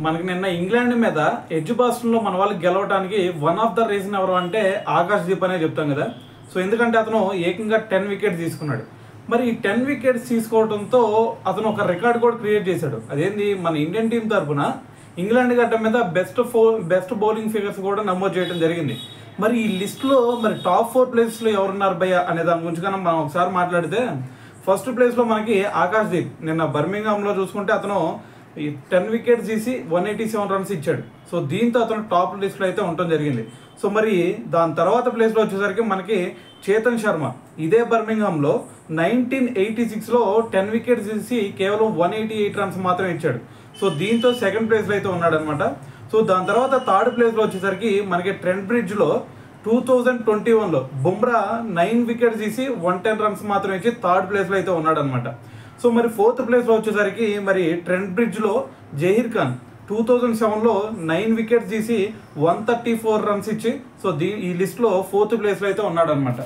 మనకి నిన్న ఇంగ్లాండ్ మీద ఎడ్జ్బాస్టన్లో మన వాళ్ళు గెలవడానికి వన్ ఆఫ్ ద రీజన్ ఎవరు అంటే ఆకాశ్దీప్ అనే చెప్తాం కదా. సో ఎందుకంటే అతను ఏకంగా 10 వికెట్స్ తీసుకున్నాడు. మరి ఈ 10 వికెట్స్ తీసుకోవడంతో అతను ఒక రికార్డ్ కూడా క్రియేట్ చేశాడు. అదేంది, మన ఇండియన్ టీం తరఫున ఇంగ్లాండ్ గడ్డ మీద బెస్ట్ బౌలింగ్ ఫిగర్స్ కూడా నమోదు చేయడం జరిగింది. మరి ఈ లిస్ట్లో మరి టాప్ 4 ప్లేసెస్లో ఎవరున్నారు భయ్య అనే దాని గురించి కన్నా మనం ఒకసారి మాట్లాడితే, ఫస్ట్ ప్లేస్లో మనకి ఆకాశ్దీప్. నిన్న బర్మింగ్హామ్లో చూసుకుంటే అతను 10 వికెట్స్ తీసి 187 రన్స్ ఇచ్చాడు. సో దీంతో అతను టాప్ లిస్ట్లో అయితే ఉండటం జరిగింది. సో మరి దాని తర్వాత ప్లేస్లో వచ్చేసరికి మనకి చేతన్ శర్మ. ఇదే బర్మింగ్హామ్లో 1986లో 10 వికెట్స్ తీసి కేవలం 188 రన్స్ మాత్రమే ఇచ్చాడు. సో దీంతో సెకండ్ ప్లేస్లో అయితే ఉన్నాడు అనమాట. సో దాని తర్వాత థర్డ్ ప్లేస్లో వచ్చేసరికి మనకి ట్రెంట్ బ్రిడ్జ్లో 2021లో బుమ్రా 9 వికెట్స్ తీసి 110 రన్స్ మాత్రం ఇచ్చి థర్డ్ ప్లేస్లో అయితే ఉన్నాడు అనమాట. సో మరి ఫోర్త్ ప్లేస్లో వచ్చేసరికి మరి ట్రెంట్ బ్రిడ్జ్లో జహీర్ ఖాన్ 2007లో 9 వికెట్స్ తీసి 134 రన్స్ ఇచ్చి సో ఈ లిస్ట్లో ఫోర్త్ ప్లేస్లో అయితే ఉన్నాడు అనమాట.